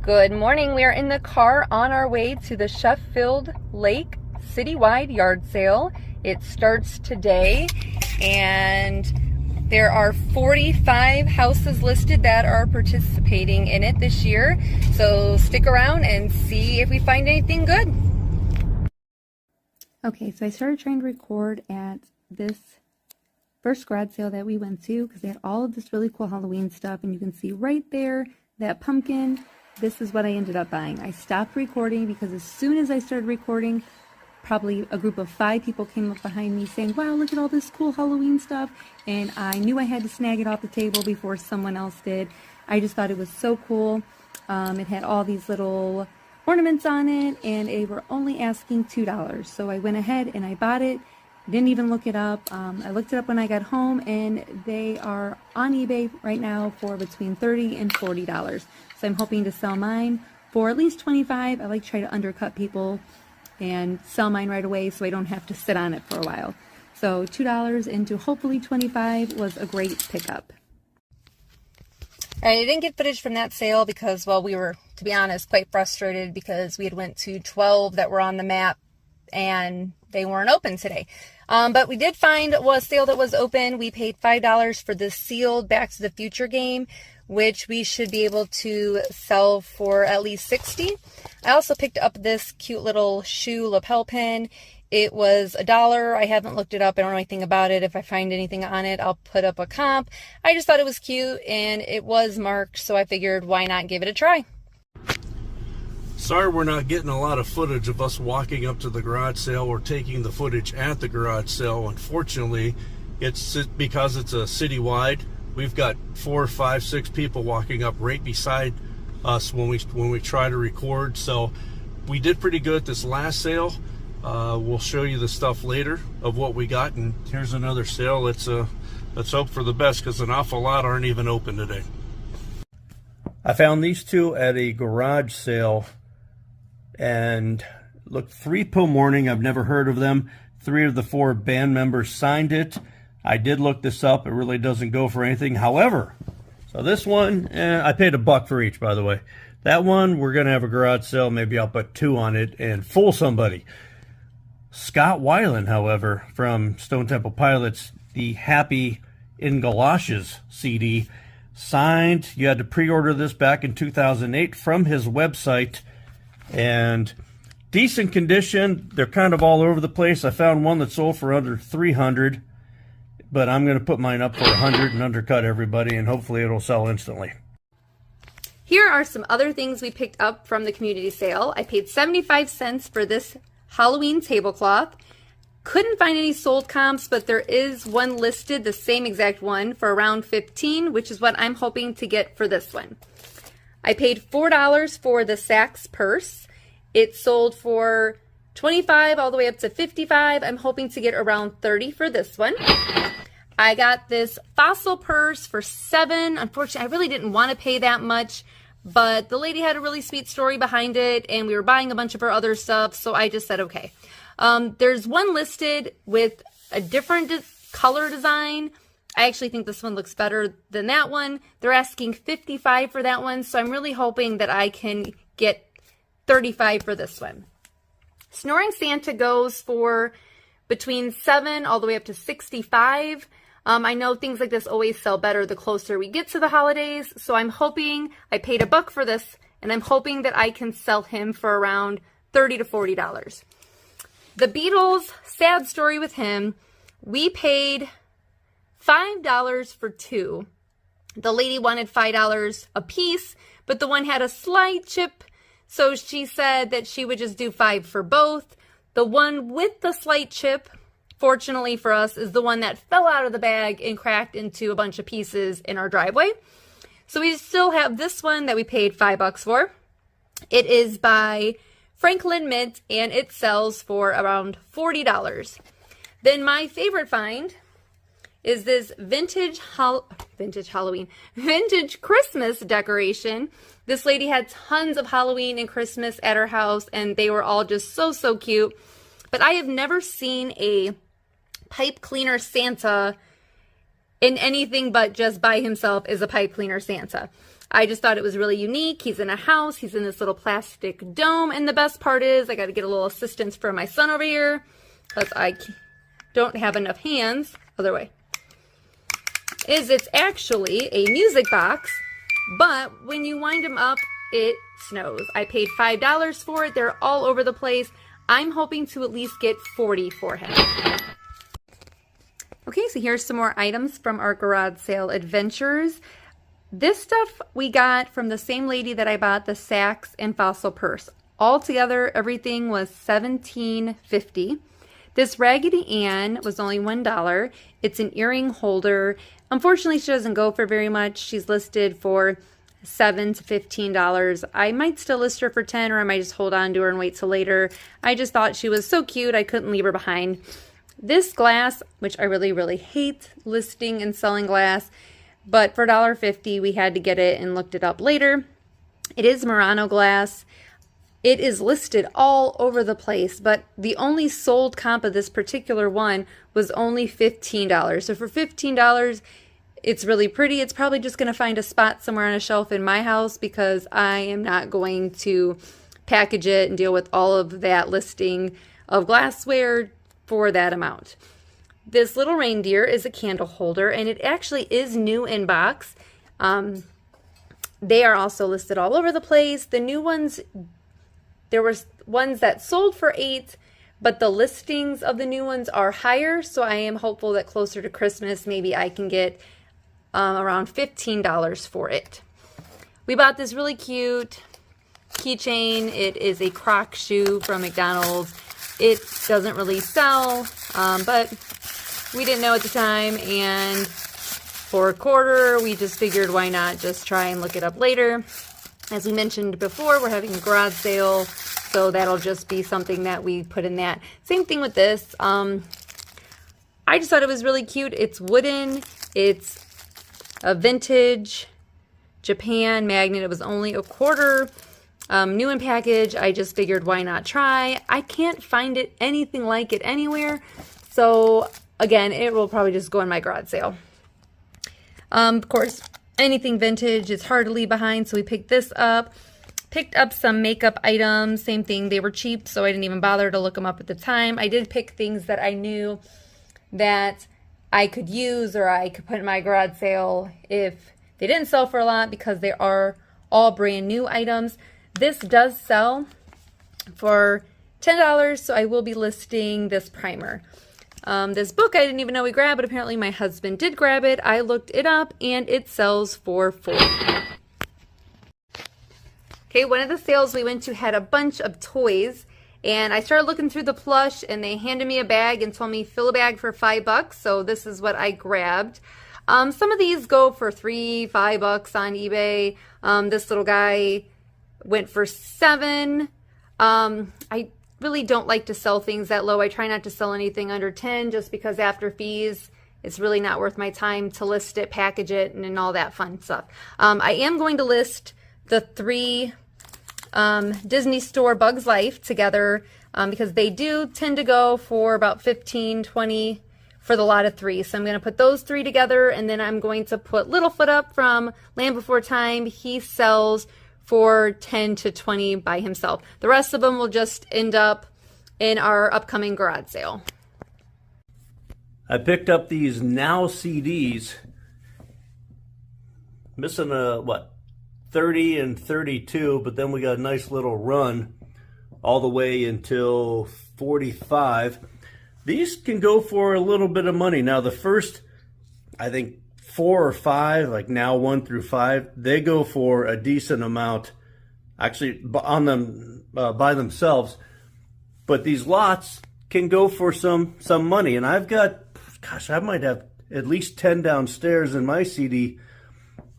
Good morning. We are in the car on our way to the Sheffield Lake Citywide Yard Sale. It starts today and there are 45 houses listed that are participating in it this year. So stick around and see if we find anything good. Okay, so I started trying to record at this first garage sale that we went to because they had all of this really cool Halloween stuff, and you can see right there that pumpkin. This is what I ended up buying. I stopped recording because as soon as I started recording, probably a group of 5 people came up behind me saying, wow, look at all this cool Halloween stuff. And I knew I had to snag it off the table before someone else did. I just thought it was so cool. It had all these little ornaments on it, and they were only asking $2. So I went ahead and I bought it. Didn't even look it up. I looked it up when I got home, and they are on eBay right now for between $30 and $40. So I'm hoping to sell mine for at least $25. I like to try to undercut people and sell mine right away so I don't have to sit on it for a while. So $2 into hopefully $25 was a great pickup. All right, I didn't get footage from that sale because, well, we were, to be honest, quite frustrated because we had went to 12 that were on the map and they weren't open today. But we did find a sale that was open. We paid $5 for the sealed Back to the Future game, which we should be able to sell for at least $60. I also picked up this cute little shoe lapel pin. It was $1. I haven't looked it up. I don't know anything about it. If I find anything on it, I'll put up a comp. I just thought it was cute and it was marked, so I figured why not give it a try. Sorry we're not getting a lot of footage of us walking up to the garage sale or taking the footage at the garage sale. Unfortunately, it's because it's a citywide. We've got 4, 5, 6 people walking up right beside us when we try to record. So we did pretty good at this last sale. We'll show you the stuff later of what we got. And here's another sale. Let's hope for the best because an awful lot aren't even open today. I found these two at a garage sale. And look, 3 Pill Morning, I've never heard of them. 3 of the 4 band members signed it. I did look this up. It really doesn't go for anything. However, so this one, I paid $1 for each, by the way. That one, we're going to have a garage sale. Maybe I'll put 2 on it and fool somebody. Scott Weiland, however, from Stone Temple Pilots, the Happy in Galoshes CD, signed. You had to pre-order this back in 2008 from his website. And decent condition. They're kind of all over the place. I found one that sold for under $300, but I'm going to put mine up for $100 and undercut everybody, and hopefully it'll sell instantly. Here are some other things we picked up from the community sale. I paid 75 cents for this Halloween tablecloth. Couldn't find any sold comps, but there is one listed, the same exact one, for around $15, which is what I'm hoping to get for this one. I paid $4 for the Saks purse. It sold for $25 all the way up to $55. I'm hoping to get around $30 for this one. I got this Fossil purse for $7. Unfortunately, I really didn't want to pay that much, but the lady had a really sweet story behind it, and we were buying a bunch of her other stuff, so I just said okay. There's one listed with a different color design. I actually think this one looks better than that one. They're asking $55 for that one, so I'm really hoping that I can get $35 for this one. Snoring Santa goes for between $7 all the way up to $65. I know things like this always sell better the closer we get to the holidays, so I'm hoping, I paid $1 for this, and I'm hoping that I can sell him for around $30 to $40. The Beatles, sad story with him, we paid $5 for 2. The lady wanted $5 a piece, but the one had a slight chip, so she said that she would just do $5 for both. The one with the slight chip, fortunately for us, is the one that fell out of the bag and cracked into a bunch of pieces in our driveway. So we still have this one that we paid $5 for. It is by Franklin Mint, and it sells for around $40. Then my favorite find is this vintage Christmas decoration. This lady had tons of Halloween and Christmas at her house, and they were all just so cute. But I have never seen a pipe cleaner Santa in anything but just by himself is a pipe cleaner Santa. I just thought it was really unique. He's in a house. He's in this little plastic dome. And the best part is I got to get a little assistance from my son over here because I don't have enough hands. Other way. It's actually a music box, but when you wind them up, it snows. I paid $5 for it. They're all over the place. I'm hoping to at least get 40 for him. Okay, so here's some more items from our garage sale adventures. This stuff we got from the same lady that I bought the Saks and Fossil purse. All together, everything was $17.50. This Raggedy Ann was only $1. It's an earring holder. Unfortunately, she doesn't go for very much. She's listed for $7 to $15. I might still list her for $10, or I might just hold on to her and wait till later. I just thought she was so cute, I couldn't leave her behind. This glass, which I really, really hate listing and selling glass, but for $1.50 we had to get it and looked it up later. It is Murano glass. It is listed all over the place, but the only sold comp of this particular one was only $15. So for $15, it's really pretty. It's probably just going to find a spot somewhere on a shelf in my house because I am not going to package it and deal with all of that listing of glassware for that amount. This little reindeer is a candle holder, and it actually is new in box. They are also listed all over the place. The new ones, there were ones that sold for $8, but the listings of the new ones are higher, so I am hopeful that closer to Christmas, maybe I can get around $15 for it. We bought this really cute keychain. It is a Croc shoe from McDonald's. It doesn't really sell, but we didn't know at the time, and for a quarter, we just figured why not just try and look it up later. As we mentioned before, we're having a garage sale, so that'll just be something that we put in that. Same thing with this. I just thought it was really cute. It's wooden. It's a vintage Japan magnet. It was only a quarter. New in package. I just figured why not try. I can't find it anything like it anywhere. So again, it will probably just go in my garage sale. Of course, anything vintage is hard to leave behind, so we picked this up. Picked up some makeup items. Same thing, they were cheap, so I didn't even bother to look them up at the time. I did pick things that I knew that I could use or I could put in my garage sale if they didn't sell for a lot, because they are all brand new items. This does sell for $10, so I will be listing this primer. This book I didn't even know we grabbed, but apparently my husband did grab it. I looked it up and it sells for $4. Okay, one of the sales we went to had a bunch of toys, and I started looking through the plush, and they handed me a bag and told me fill a bag for $5, so this is what I grabbed. Some of these go for $3, $5 on eBay. This little guy went for $7. I really don't like to sell things that low. I try not to sell anything under $10 just because after fees, it's really not worth my time to list it, package it, and all that fun stuff. I am going to list the 3 Disney Store Bugs Life together because they do tend to go for about $15, $20 for the lot of 3. So I'm going to put those 3 together, and then I'm going to put Littlefoot up from Land Before Time. He sells for $10 to $20 by himself. The rest of them will just end up in our upcoming garage sale. I picked up these Now CDs. Missing a, 30 and 32, but then we got a nice little run all the way until 45. These can go for a little bit of money. Now the first, I think 4 or 5, like Now 1 through 5, they go for a decent amount actually on them by themselves, but these lots can go for some money. And I've got, gosh, I might have at least 10 downstairs in my CD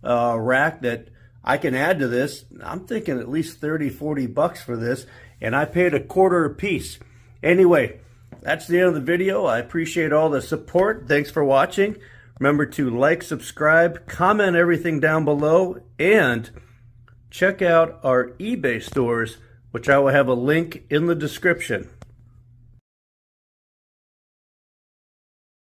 rack that I can add to this. I'm thinking at least $30-40 for this, and I paid a quarter a piece. Anyway, that's the end of the video. I appreciate all the support. Thanks for watching. Remember to like, subscribe, comment everything down below, and check out our eBay stores, which I will have a link in the description.